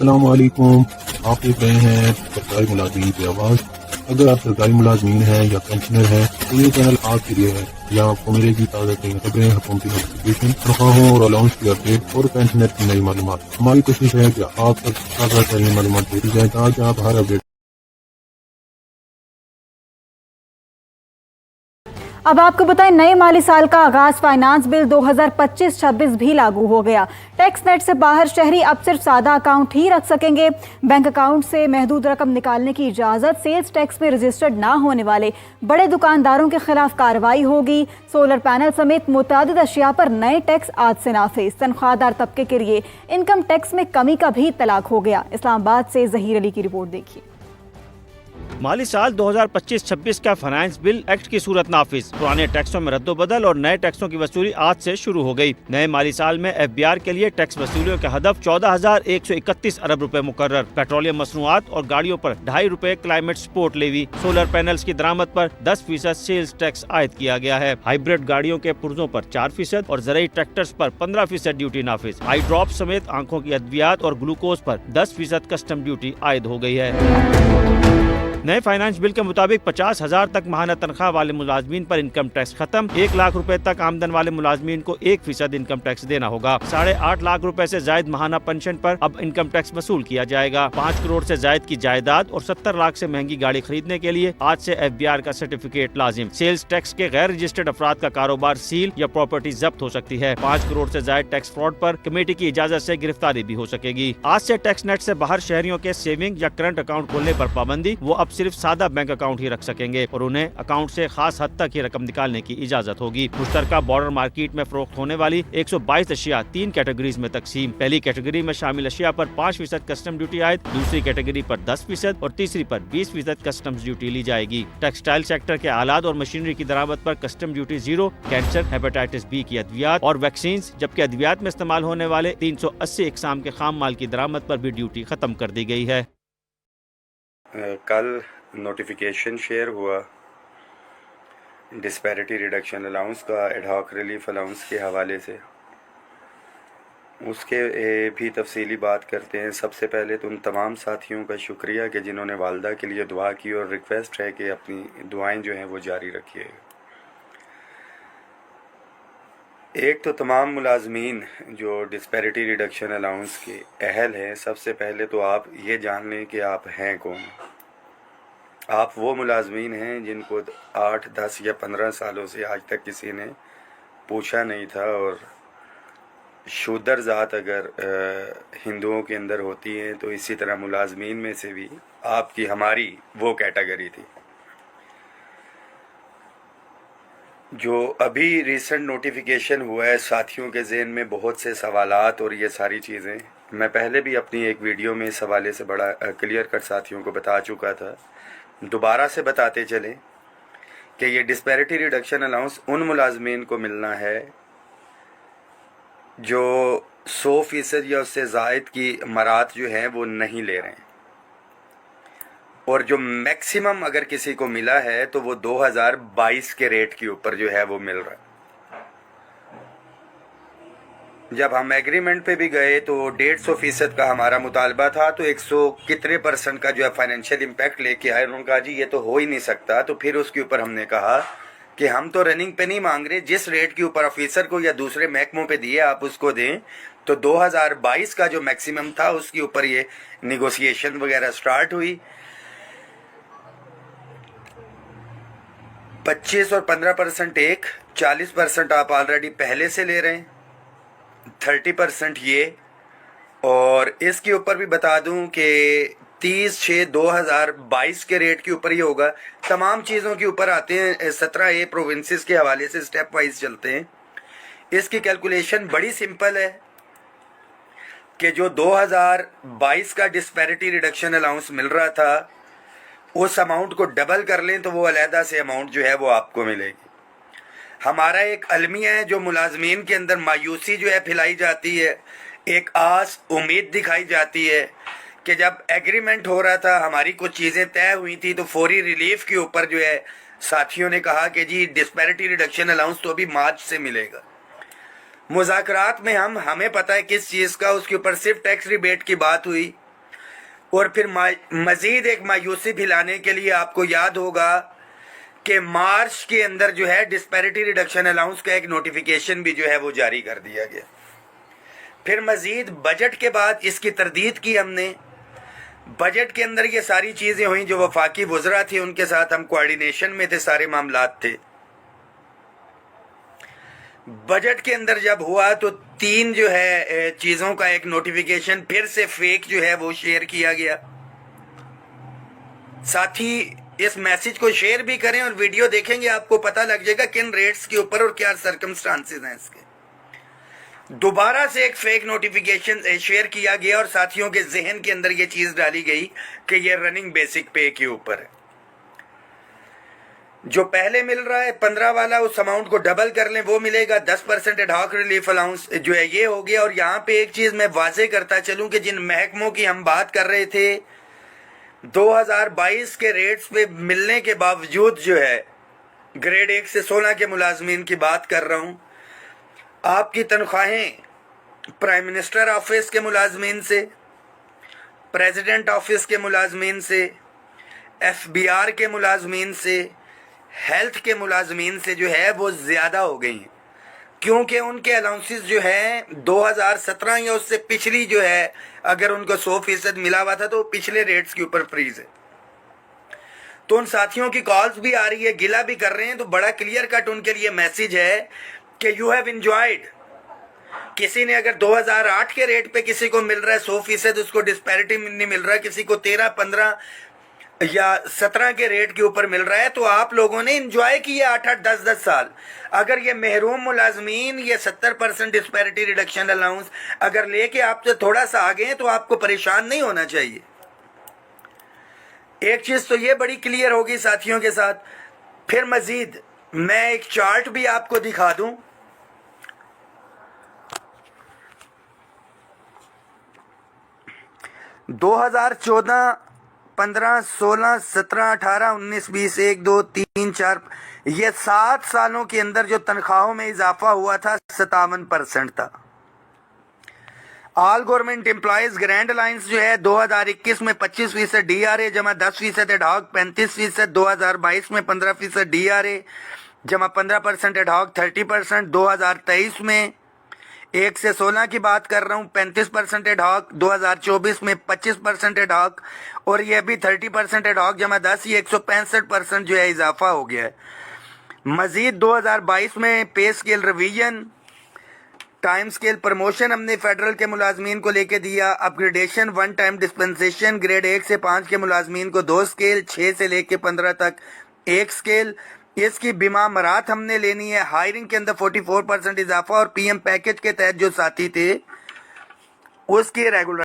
السلام علیکم، آپ دیکھ رہے ہیں سرکاری ملازمین کی آواز۔ اگر آپ سرکاری ملازمین ہیں یا پینشنر ہیں تو یہ چینل آپ کے لیے ہے۔ یہاں آپ کو ملے گی تازہ ترین خبریں، حکومتی نوٹیفکیشن، تنخواہوں اور الاؤنس کی اپڈیٹ اور پینشنر کی نئی معلومات۔ ہماری کوشش ہے کہ آپ تک تازہ ترین معلومات دیتی جائے تاکہ آپ ہر اپڈیٹ۔ اب آپ کو بتائیں، نئے مالی سال کا آغاز فائنانس بل 2025-26 بھی لاگو ہو گیا۔ ٹیکس نیٹ سے باہر شہری اب صرف سادہ اکاؤنٹ ہی رکھ سکیں گے۔ بینک اکاؤنٹ سے محدود رقم نکالنے کی اجازت، سیلز ٹیکس میں رجسٹرڈ نہ ہونے والے بڑے دکانداروں کے خلاف کارروائی ہوگی۔ سولر پینل سمیت متعدد اشیاء پر نئے ٹیکس آج سے نافذ۔ تنخواہ دار طبقے کے لیے انکم ٹیکس میں کمی کا بھی اطلاق ہو گیا۔ اسلام آباد سے ظہیر علی کی رپورٹ دیکھیے۔ مالی سال 2025-26 کا فائنانس بل ایکٹ کی صورت نافذ۔ پرانے ٹیکسوں میں رد و بدل اور نئے ٹیکسوں کی وصولی آج سے شروع ہو گئی۔ نئے مالی سال میں ایف بی آر کے لیے ٹیکس وصولیوں کا ہدف 14,131 ارب روپے مقرر۔ پیٹرولیم مصنوعات اور گاڑیوں پر 2.5 روپے climate support levy. Solar panels کی درآمد پر 10% سیلز ٹیکس عائد کیا گیا ہے۔ ہائیبرڈ گاڑیوں کے پرزوں پر 4% اور زرعی ٹریکٹرز پر 15% ڈیوٹی نافذ۔ آئی ڈراپ سمیت آنکھوں کی ادویات اور گلوکوز پر 10% کسٹم ڈیوٹی عائد ہو گئی ہے۔ نئے فائنانس بل کے مطابق 50,000 تک ماہانہ تنخواہ والے ملازمین پر انکم ٹیکس ختم۔ 1 لاکھ روپے تک آمدن والے ملازمین کو 1% انکم ٹیکس دینا ہوگا۔ 8.5 لاکھ روپے سے زائد ماہانہ پنشن پر اب انکم ٹیکس وصول کیا جائے گا۔ 5 کروڑ سے زائد کی جائیداد اور 70 لاکھ سے مہنگی گاڑی خریدنے کے لیے آج سے ایف بی آر کا سرٹیفکیٹ لازم۔ سیلز ٹیکس کے غیر رجسٹرڈ افراد کا کاروبار سیل یا پراپرٹی ضبط ہو سکتی ہے۔ 5 کروڑ سے زائد ٹیکس فراڈ پر کمیٹی کی اجازت سے گرفتاری بھی ہو سکے گی۔ آج سے ٹیکس نیٹ سے باہر شہریوں کے سیونگ یا کرنٹ اکاؤنٹ کھولنے پر پابندی۔ وہ اب صرف سادہ بینک اکاؤنٹ ہی رکھ سکیں گے اور انہیں اکاؤنٹ سے خاص حد تک ہی رقم نکالنے کی اجازت ہوگی۔ مشترکہ بارڈر مارکیٹ میں فروخت ہونے والی 122 اشیاء 3 کیٹیگریز میں تقسیم۔ پہلی کیٹیگری میں شامل اشیاء پر 5% کسٹم ڈیوٹی عائد، دوسری کیٹیگری پر 10% اور تیسری پر 20% کسٹمز ڈیوٹی لی جائے گی۔ ٹیکسٹائل سیکٹر کے آلات اور مشینری کی درآمد پر custom duty 0۔ Cancer, hepatitis B کی ادویات اور ویکسینز، جبکہ ادویات میں استعمال ہونے والے 380 اقسام کے خام مال کی درآمد پر بھی ڈیوٹی ختم کر دی گئی ہے۔ کل نوٹیفیکیشن شیئر ہوا ڈسپیرٹی ریڈکشن الاؤنس کا، ایڈ ہاک ریلیف الاؤنس کے حوالے سے۔ اس کے بھی تفصیلی بات کرتے ہیں۔ سب سے پہلے تو ان تمام ساتھیوں کا شکریہ کہ جنہوں نے والدہ کے لیے دعا کی، اور ریکویسٹ ہے کہ اپنی دعائیں جو ہیں وہ جاری رکھیے۔ ایک تو تمام ملازمین جو ڈسپیرٹی ریڈکشن الاؤنس کے اہل ہیں، سب سے پہلے تو آپ یہ جان لیں کہ آپ ہیں کون۔ آپ وہ ملازمین ہیں جن کو 8، 10 یا 15 سالوں سے آج تک کسی نے پوچھا نہیں تھا، اور شودر ذات اگر ہندوؤں کے اندر ہوتی ہیں تو اسی طرح ملازمین میں سے بھی آپ کی ہماری وہ کیٹیگری تھی۔ جو ابھی ریسنٹ نوٹیفیکیشن ہوا ہے، ساتھیوں کے ذہن میں بہت سے سوالات اور یہ ساری چیزیں میں پہلے بھی اپنی ایک ویڈیو میں اس حوالے سے بڑا کلیئر کٹ ساتھیوں کو بتا چکا تھا، دوبارہ سے بتاتے چلیں کہ یہ ڈسپیرٹی ریڈکشن الاؤنس ان ملازمین کو ملنا ہے جو 100% یا اس سے زائد کی مراد جو ہیں وہ نہیں لے رہے ہیں، اور جو میکسیمم اگر کسی کو ملا ہے تو وہ 2022 کے ریٹ کے اوپر جو ہے وہ مل رہا ہے۔ جب ہم ایگریمنٹ پہ بھی گئے تو 150% کا ہمارا مطالبہ تھا، تو 100 کتنے % کا جو ہے فائنینشیل امپیکٹ لے کے آئے۔ انہوں نے کہا جی یہ تو ہو ہی نہیں سکتا، تو پھر اس کے اوپر ہم نے کہا کہ ہم تو رننگ پہ نہیں مانگ رہے، جس ریٹ کے اوپر آفیسر کو یا دوسرے محکموں پہ دیے آپ اس کو دیں۔ تو 2022 کا جو میکسیمم تھا اس کے اوپر یہ نیگوسیشن وغیرہ سٹارٹ ہوئی۔ 25 اور 15% ایک، 40% آپ آلریڈی پہلے سے لے رہے ہیں، 30% یہ، اور اس کے اوپر بھی بتا دوں کہ 30/6/2022 کے ریٹ کے اوپر ہی ہوگا۔ تمام چیزوں کے اوپر آتے ہیں، 17A پروونسز کے حوالے سے سٹیپ وائز چلتے ہیں۔ اس کی کیلکولیشن بڑی سمپل ہے کہ جو 2022 کا ڈسپیرٹی ریڈکشن الاؤنس مل رہا تھا اس اماؤنٹ کو ڈبل کر لیں تو وہ علیحدہ سے اماؤنٹ جو ہے وہ آپ کو ملے گی۔ ہمارا ایک المیہ ہے جو ملازمین کے اندر مایوسی جو ہے پھیلائی جاتی ہے، ایک آس امید دکھائی جاتی ہے کہ جب ایگریمنٹ ہو رہا تھا، ہماری کچھ چیزیں طے ہوئی تھی، تو فوری ریلیف کے اوپر جو ہے ساتھیوں نے کہا کہ جی ڈسپیرٹی ریڈکشن الاؤنس تو ابھی مارچ سے ملے گا۔ مذاکرات میں ہمیں پتہ ہے کس چیز کا، اس کے اوپر صرف ٹیکس ریبیٹ کی بات ہوئی اور پھر مزید ایک مایوسی پھیلانے کے لیے آپ کو یاد ہوگا کہ مارچ کے اندر جو ہے ڈسپیرٹی ریڈکشن الاؤنس کا ایک نوٹیفیکیشن بھی جو ہے وہ جاری کر دیا گیا. پھر مزید بجٹ کے بعد اس کی تردید کی ہم نے. بجٹ کے اندر یہ ساری چیزیں ہوئیں جو وفاقی وزراء تھے ان کے ساتھ ہم کوارڈینیشن میں تھے, سارے معاملات تھے. بجٹ کے اندر جب ہوا تو 3 جو ہے چیزوں کا ایک نوٹیفیکیشن پھر سے فیک جو ہے وہ شیئر کیا گیا. ساتھی اس میسج کو شیئر بھی کریں اور ویڈیو دیکھیں گے آپ کو پتہ لگ جائے گا کن ریٹس کے اوپر اور کیا سرکمسٹانسز ہیں اس کے. دوبارہ سے ایک فیک نوٹیفیکیشن شیئر کیا گیا اور ساتھیوں کے ذہن کے اندر یہ چیز ڈالی گئی کہ یہ رننگ بیسک پے کے اوپر ہے. جو پہلے مل رہا ہے 15 والا اس اماؤنٹ کو ڈبل کر لیں وہ ملے گا. 10% ایڈ ریلیف الاؤنس جو ہے یہ ہو گیا. اور یہاں پہ ایک چیز میں واضح کرتا چلوں کہ جن محکموں کی ہم بات کر رہے تھے 2022 کے ریٹس پہ ملنے کے باوجود جو ہے گریڈ 1 سے 16 کے ملازمین کی بات کر رہا ہوں, آپ کی تنخواہیں پرائم منسٹر آفس کے ملازمین سے, پریزیڈنٹ آفس کے ملازمین سے, FBR کے ملازمین سے, ہیلتھ کے ملازمین سے جو ہے وہ زیادہ ہو گئی ہیں, کیونکہ ان کے الاؤنسز جو ہیں 2017 یا اس سے پچھلی جو ہے اگر ان کو 100% ملا ہوا تھا تو پچھلے ریٹس کے اوپر فریز ہے. تو ان ساتھیوں کی کالز بھی آ رہی ہے, گلہ بھی کر رہے ہیں, تو بڑا کلیئر کٹ ان کے لیے میسج ہے کہ یو ہیو انجوائڈ. کسی نے اگر 2008 کے ریٹ پہ کسی کو مل رہا ہے 100% اس کو ڈسپیرٹی نہیں مل رہا ہے, کسی کو 13, 15 یا 17 کے ریٹ کے اوپر مل رہا ہے, تو آپ لوگوں نے انجوائے کیا 8, 10 سال. اگر یہ محروم ملازمین یہ 70% ڈسپیرٹی ریڈکشن الاؤنس اگر لے کے آپ سے تھوڑا سا آگے ہیں تو آپ کو پریشان نہیں ہونا چاہیے. ایک چیز تو یہ بڑی کلیئر ہوگی ساتھیوں کے ساتھ. پھر مزید میں ایک چارٹ بھی آپ کو دکھا دوں. دو 2014 15 16 17 18 19 20 1 2 3 4 یہ 7 سالوں کے اندر جو تنخواہوں میں اضافہ ہوا تھا 57% تھا. آل گورنمنٹ امپلائیز گرینڈ الائنس جو ہے 2021 میں 25% DRA جمع 10% ایڈ ہاک 35%, 2022 میں 15% DRA جمع 15% ایڈ ہاک 30%, 2023 میں 1 سے 16 کی بات کر رہا ہوں 35% ایڈ ہاک, 2024 میں 25% ایڈ ہاک, اور یہ بھی 30% ایڈ ہاک جمع 10 یہ 165% جو ہے اضافہ ہو گیا ہے. مزید 2022 میں pay scale revision, time scale promotion ہم نے فیڈرل کے ملازمین کو لے کے دیا, upgradation 1 time dispensation grade 1 سے 5 کے ملازمین کو 2 سکیل, 6 سے لے کے 15 تک 1 سکیل. اس کی بیمہ مرات ہم نے لینی ہے. ہائرنگ کے اندر 44% اضافہ, اور PM پیکج کے تحت جو ساتھی تھے اس کی ریگولر